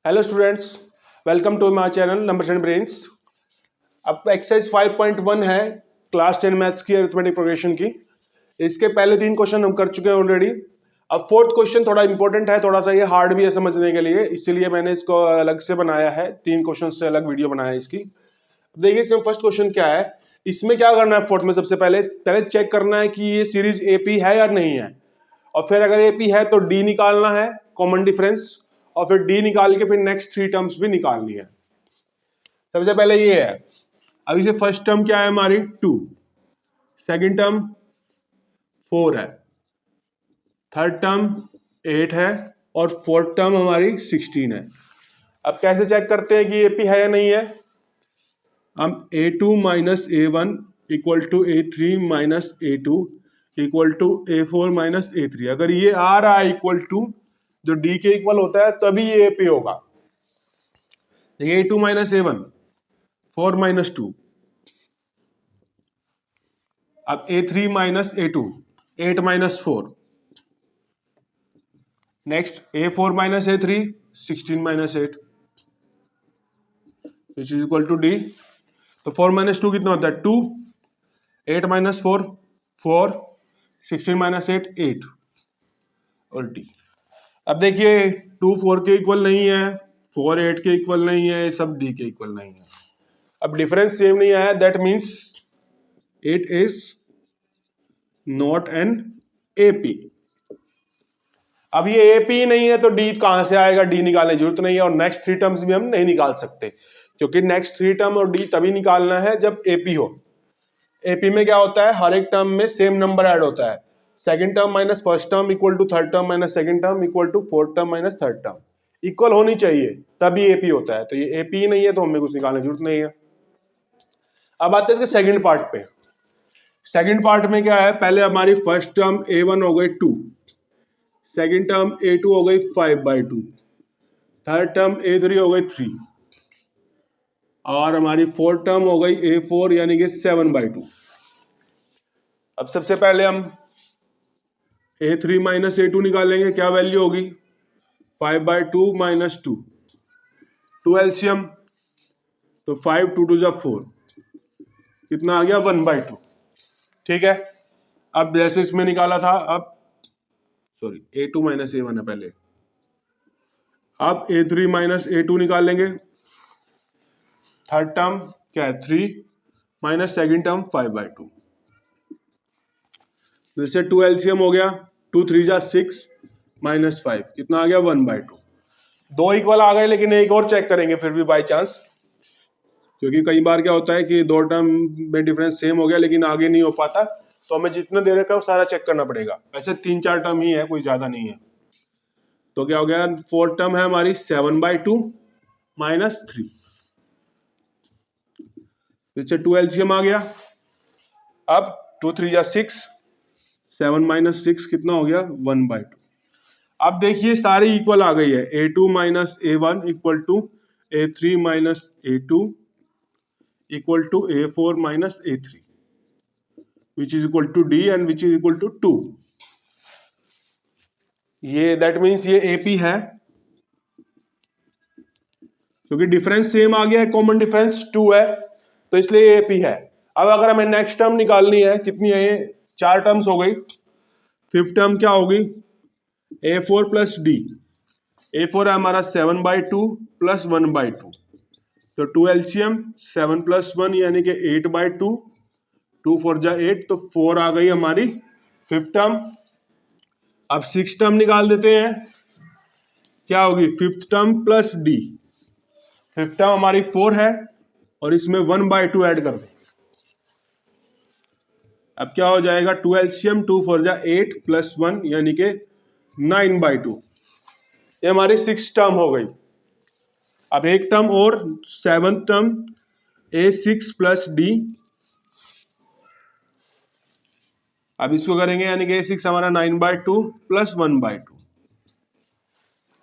Hello students, welcome to my channel numbers and brains. अब exercise 5.1 है class 10 maths की arithmetic progression की। इसके पहले 3 क्वेश्चन हम कर चुके हैं ऑलरेडी। अब फोर्थ क्वेश्चन थोड़ा इंपॉर्टेंट है, थोड़ा सा ये हार्ड भी है समझने के लिए, इसलिए मैंने इसको अलग से बनाया है। 3 क्वेश्चन से अलग वीडियो बनाया है इसकी। देखिए इसमें फर्स्ट क्वेश्चन क्या है, इसमें क्या करना है फोर्थ में सबसे पहले चेक करना है कि ये सीरीज एपी है या नहीं है, और फिर अगर एपी है तो डी निकालना है कॉमन डिफरेंस, और फिर डी निकाल के फिर नेक्स्ट 3 टर्म्स भी निकालनी है। सबसे पहले ये है, अभी से फर्स्ट टर्म क्या है हमारी 2, सेकंड टर्म 4 है, थर्ड टर्म 8 है, और फोर्थ टर्म हमारी 16 है। अब कैसे चेक करते हैं कि एपी है या नहीं है। हम a2 minus a1 equal to a3 minus a2 equal to a4 minus a3, अगर ये आ रहा है इक्वल टू जो d के इक्वल होता है तभी ये AP होगा। देखिए a2 माइनस a1 4 माइनस 2, अब a3 minus a2 8 minus 4, next a4 minus a3 16 minus 8 which is equal to d। तो 4 माइनस 2 कितना होता है 2, 8 माइनस 4 4, 16 माइनस 8 8 और d। अब देखिए 2 4 के इक्वल नहीं है, 4 8 के इक्वल नहीं है, सब d के इक्वल नहीं है। अब डिफरेंस सेम नहीं आया, that means it is not an AP. अब ये एपी नहीं है तो डी कहां से आएगा, डी निकालने की जरूरत नहीं है, और नेक्स्ट 3 टर्म्स भी हम नहीं निकाल सकते, क्योंकि नेक्स्ट 3 टर्म और डी तभी निकालना है जब एपी हो। एपी में क्या होता है, हर एक टर्म में सेम नंबर ऐड होता है। Second term minus first term equal to third term minus second term equal to fourth term minus third term, equal होनी चाहिए तभी एपी होता है। तो ये एपी नहीं है तो हमें कुछ निकालने की जरूरत नहीं है। अब आते हैं इसके सेकंड पार्ट पे। सेकंड पार्ट में क्या है, पहले हमारी फर्स्ट टर्म a1 हो गई 2, सेकंड टर्म a2 हो गई 5/2, थर्ड टर्म a3 हो गई 3, और हमारी फोर्थ टर्म हो गई a4 यानी कि 7/2। अब सबसे पहले हम a3 माइनस a2 निकालेंगे, क्या वैल्यू होगी 5/2 माइनस 2, 2 एलसीएम, तो 5 2 2 जा 4, कितना आ गया 1/2। ठीक है, अब जैसे इसमें निकाला था, अब सॉरी a2 माइनस a1 है पहले, अब a3 माइनस a2 निकालेंगे। थर्ड टर्म क्या है 3 माइनस सेकंड टर्म 5/2, तो इससे 2 एलसीएम हो गया, 2 3 जा 6 माइनस 5, कितना आ गया 1/2। दो इक्वल आ गए, लेकिन एक और चेक करेंगे फिर भी बाई चांस, क्योंकि कई बार क्या होता है कि 2 टर्म में डिफरेंस सेम हो गया लेकिन आगे नहीं हो पाता, तो हमें जितना दे रखा है वो सारा चेक करना पड़ेगा। वैसे 3-4 टर्म ही है, कोई ज्यादा नहीं है। तो क्या हो गया, फोर्थ टर्म है हमारी 7/2 माइनस 3, इससे 2 एलसीएम आ गया। अब 2 3 जा 6, 7 माइनस 6 कितना हो गया 1/2। अब देखिए सारी इक्वल आ गई है, a2 minus a1 equal to a3 minus a2 equal to a4 minus a3 which is equal to d and which is equal to 2। ये दैट मीन्स ये AP है, क्योंकि डिफरेंस सेम आ गया है, कॉमन डिफरेंस 2 है, तो इसलिए AP है। अब अगर हमें नेक्स्ट टर्म निकालनी है, कितनी है ये 4 टर्म्स हो गई। फिफ्थ टर्म क्या होगी a4 प्लस d, a4 है हमारा 7/2 प्लस 1/2, तो 2 एलसीएम 7 प्लस 1 यानी कि 8/2, 2 4 जा 8, तो 4 आ गई हमारी फिफ्थ टर्म। अब सिक्स टर्म निकाल देते हैं, क्या होगी fifth term plus d, fifth term हमारी 4 है और इसमें 1/2 ऐड कर दें। अब क्या हो जाएगा 2 एलसीएम 2 4 जा 8 प्लस 1 यानी कि 9/2, ये हमारी 6 टर्म हो गई। अब एक टर्म और, seventh term a6 plus d, अब इसको करेंगे यानी कि a6 हमारा 9/2 प्लस 1/2।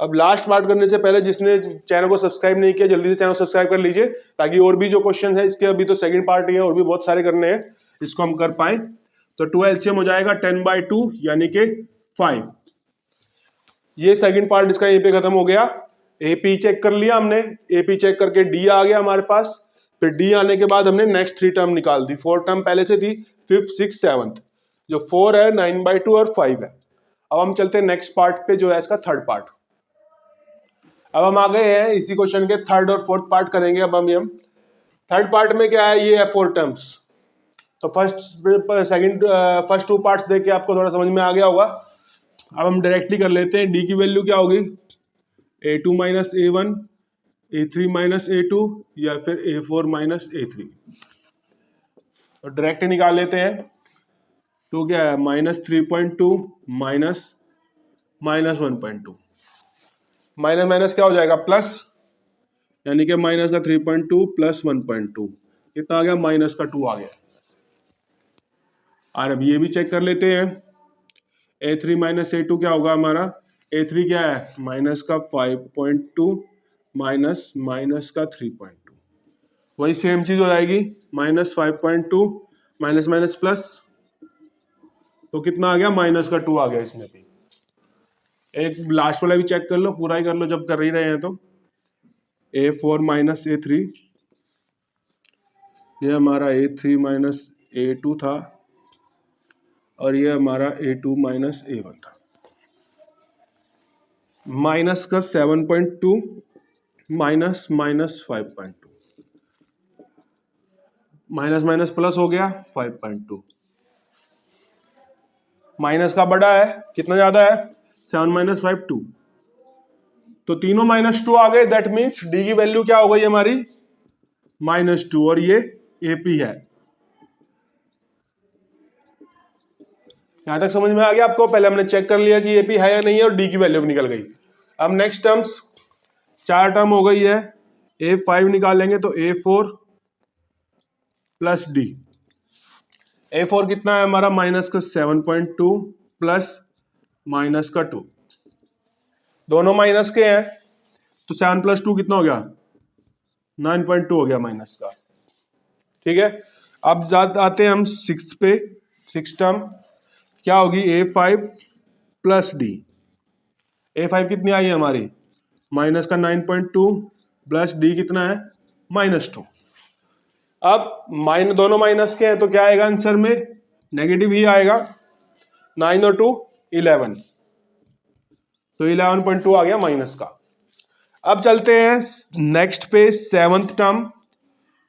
अब लास्ट पार्ट करने से पहले जिसने चैनल को सब्सक्राइब नहीं किया जल्दी से चैनल सब्सक्राइब कर लीजिए, ताकि और भी जो क्वेश्चन है इसके, अभी तो सेकंड पार्ट ही है और भी बहुत सारे करने हैं, इसको हम कर पाए। तो 2 एलसीएम हो जाएगा 10/2 यानी कि 5। ये सेकंड पार्ट इसका यहीं पे खत्म हो गया। AP चेक कर लिया हमने, AP चेक करके D आ गया हमारे पास। फिर D आने के बाद हमने नेक्स्ट 3 टर्म निकाल दी। 4 टर्म पहले से थी, 5th 6th 7th, जो 4 है 9/2 और 5 है। अब हम चलते हैं नेक्स्ट पार्ट पे, जो है इसका थर्ड पार्ट। अब हम आ गए हैं इसी क्वेश्चन के थर्ड और फोर्थ पार्ट करेंगे। अब हम थर्ड पार्ट में क्या है, ये है 4 टर्म्स। तो फर्स्ट 2 पार्ट्स देख के आपको थोड़ा समझ में आ गया होगा। अब हम डायरेक्टली कर लेते हैं। D की वैल्यू क्या होगी, A2 minus A1, A3 minus A2 या फिर A4 माइनस A3। तो डायरेक्ट निकाल लेते हैं। तो क्या है, -3.2 माइनस -1.2, माइनस माइनस क्या हो जाएगा, प्लस, यानी कि माइनस का 3.2 प्लस 1.2 कितना आ गया, माइनस का 2 आ गया। और अब ये भी चेक कर लेते हैं। A3 माइनस A2 क्या होगा हमारा, A3 क्या है, माइनस का 5.2 माइनस माइनस का 3.2, वही सेम चीज हो जाएगी, -5.2 माइनस माइनस प्लस, तो कितना आ गया, माइनस का 2 आ गया इसमें भी। एक लास्ट वाला भी चेक कर लो, पूरा ही कर लो जब कर ही रहे हैं तो। A4 माइनस A3, ये हमारा A3 माइनस A2 था और ये हमारा A2 माइनस A1 था। माइनस का 7.2 minus minus 5.2, minus minus plus हो गया 5.2। माइनस का बड़ा है, कितना ज्यादा है, 7 माइनस 5 2, तो तीनों -2 आ गए। दैट मीन्स D की वैल्यू क्या हो गई हमारी, -2, और ये AP है। यहां तक समझ में आ गया आपको। पहले हमने चेक कर लिया कि AP है या नहीं है और D की वैल्यू भी निकल गई। अब नेक्स्ट टर्म्स, 4 टर्म हो गई है। A5 निकालेंगे तो A4 प्लस D। A4 कितना है हमारा, माइनस का 7.2 प्लस माइनस का 2, दोनों माइनस के हैं, तो 7 प्लस 2 कितना हो गया, 9.2 हो गया माइनस का। ठीक है, अब आते हैं हम 6th पे। 6 टर्म क्या होगी, A5 प्लस D। A5 कितनी आई है हमारी, माइनस का 9.2 प्लस D कितना है, -2। अब दोनों माइनस के हैं तो क्या आएगा आंसर में, नेगेटिव ही आएगा। 9 और 2 11, तो 11.2 आ गया माइनस का। अब चलते हैं नेक्स्ट पे 7th term,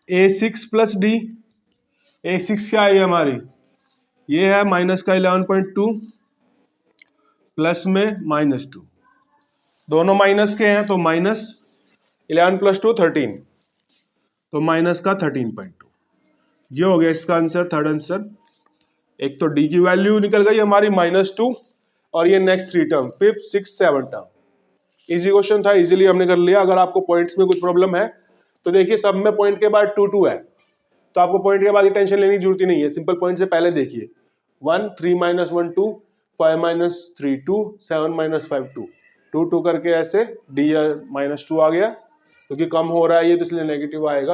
A6 plus D। A6 क्या है हमारी, ये है माइनस का 11.2 प्लस में -2, दोनों माइनस के हैं तो -11 प्लस 2 13, तो माइनस का 13.2। ये हो गया इसका आंसर, थर्ड आंसर। एक तो D की वैल्यू निकल गई हमारी -2, और ये next 3 term 5th 6th 7th term. Easy question था, इजीली हमने कर लिया। अगर आपको पॉइंट्स में कुछ प्रॉब्लम है तो देखिए, सब में पॉइंट के बाद 2 2 है, तो आपको पॉइंट के बाद ये टेंशन लेने की जरूरत ही नहीं है। सिंपल पॉइंट से पहले देखिए, 1 3 - 1 2, 5 - 3 2, 7 - 5 2, 2 2 करके ऐसे D -2 आ गया, क्योंकि कम हो रहा है ये तो इसलिए नेगेटिव आएगा।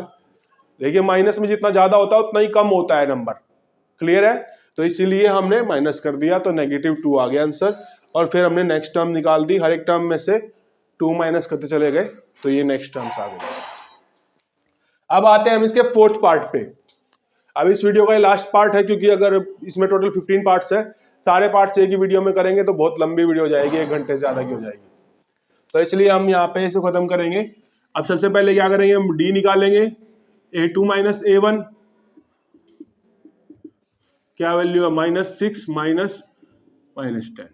देखिए माइनस में जितना ज्यादा होता है उतना ही कम होता है नंबर, क्लियर है, तो इसीलिए हमने माइनस कर दिया, तो -2 आ गया आंसर। और फिर हमने नेक्स्ट टर्म निकाल दी, हर एक टर्म में से 2 माइनस करते चले गए, तो ये नेक्स्ट टर्म्स आ गए। अब आते हैं हम इसके फोर्थ पार्ट पे। अब इस वीडियो का ये लास्ट पार्ट है, क्योंकि अगर इसमें टोटल 15 पार्ट्स है, सारे पार्ट्स एक ही वीडियो में करेंगे तो बहुत लंबी वीडियो हो जाएगी, 1 घंटे से ज्यादा की हो जाएगी, तो इसलिए हम यहाँ पे इसे खत्म करेंगे। अब सबसे पहले क्या करेंगे, हम D निकालेंगे। A2 माइनस A1 क्या वैल्यू है, -6 माइनस -10,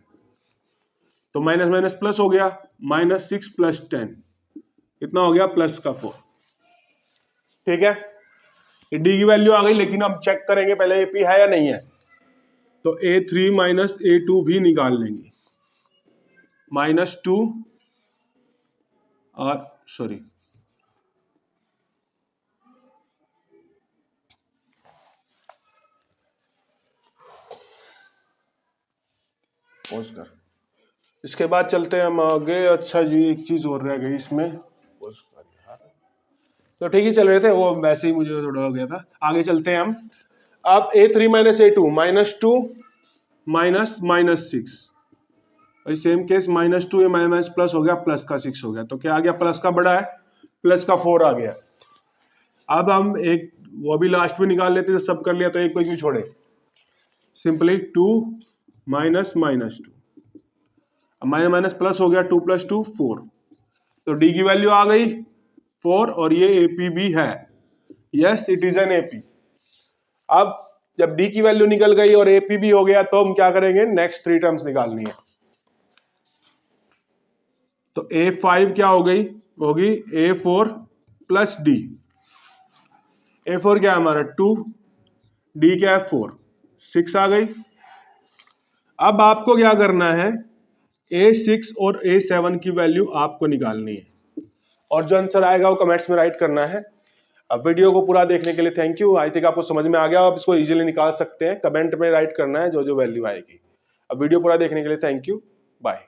तो माइनस माइनस प्लस हो गया, -6 प्लस 10 कितना हो गया, प्लस का 4। ठीक है, D की वैल्यू आ गई, लेकिन हम चेक करेंगे पहले AP है या नहीं है। तो A3 माइनस A2 भी निकाल लेंगे, -2 और सॉरी पॉज कर। इसके बाद चलते हैं हम आगे। अच्छा जी, एक चीज और रह गई इसमें, पॉज कर यार। तो ठीक ही चल रहे थे, वो वैसे ही मुझे थोड़ा हो गया था। आगे चलते हैं हम। अब A3 - A2 -2 माइनस -6, और सेम केस -2 माइनस प्लस हो गया, प्लस का 6 हो गया, तो क्या आ गया, प्लस का बड़ा है, प्लस का 4 आ गया। अब हम एक वो भी लास्ट में निकाल लेते, सब कर लिया तो एक को क्यों छोड़े, simply 2 minus -2, minus minus plus हो गया, 2 + 2 4, तो डी की वैल्यू आ गई 4 और ये एपी भी है, yes it is an AP. अब जब डी की वैल्यू निकल गई और एपी भी हो गया तो हम क्या करेंगे, नेक्स्ट 3 टर्म्स निकालनी है। तो A5 क्या हो गई, होगी A4 प्लस डी। A4 क्या है हमारा 2, डी क्या है 4, 6 आ गई। अब आपको क्या करना है, A6 और A7 की वैल्यू आपको निकालनी है, और जो आंसर आएगा वो कमेंट्स में राइट करना है। अब वीडियो को पूरा देखने के लिए थैंक यू। आई थिंक आपको समझ में आ गया, आप इसको इजीली निकाल सकते हैं, कमेंट में राइट करना है जो जो वैल्यू आएगी। अब वीडियो पूरा देखने के लिए थैंक यू, बाय।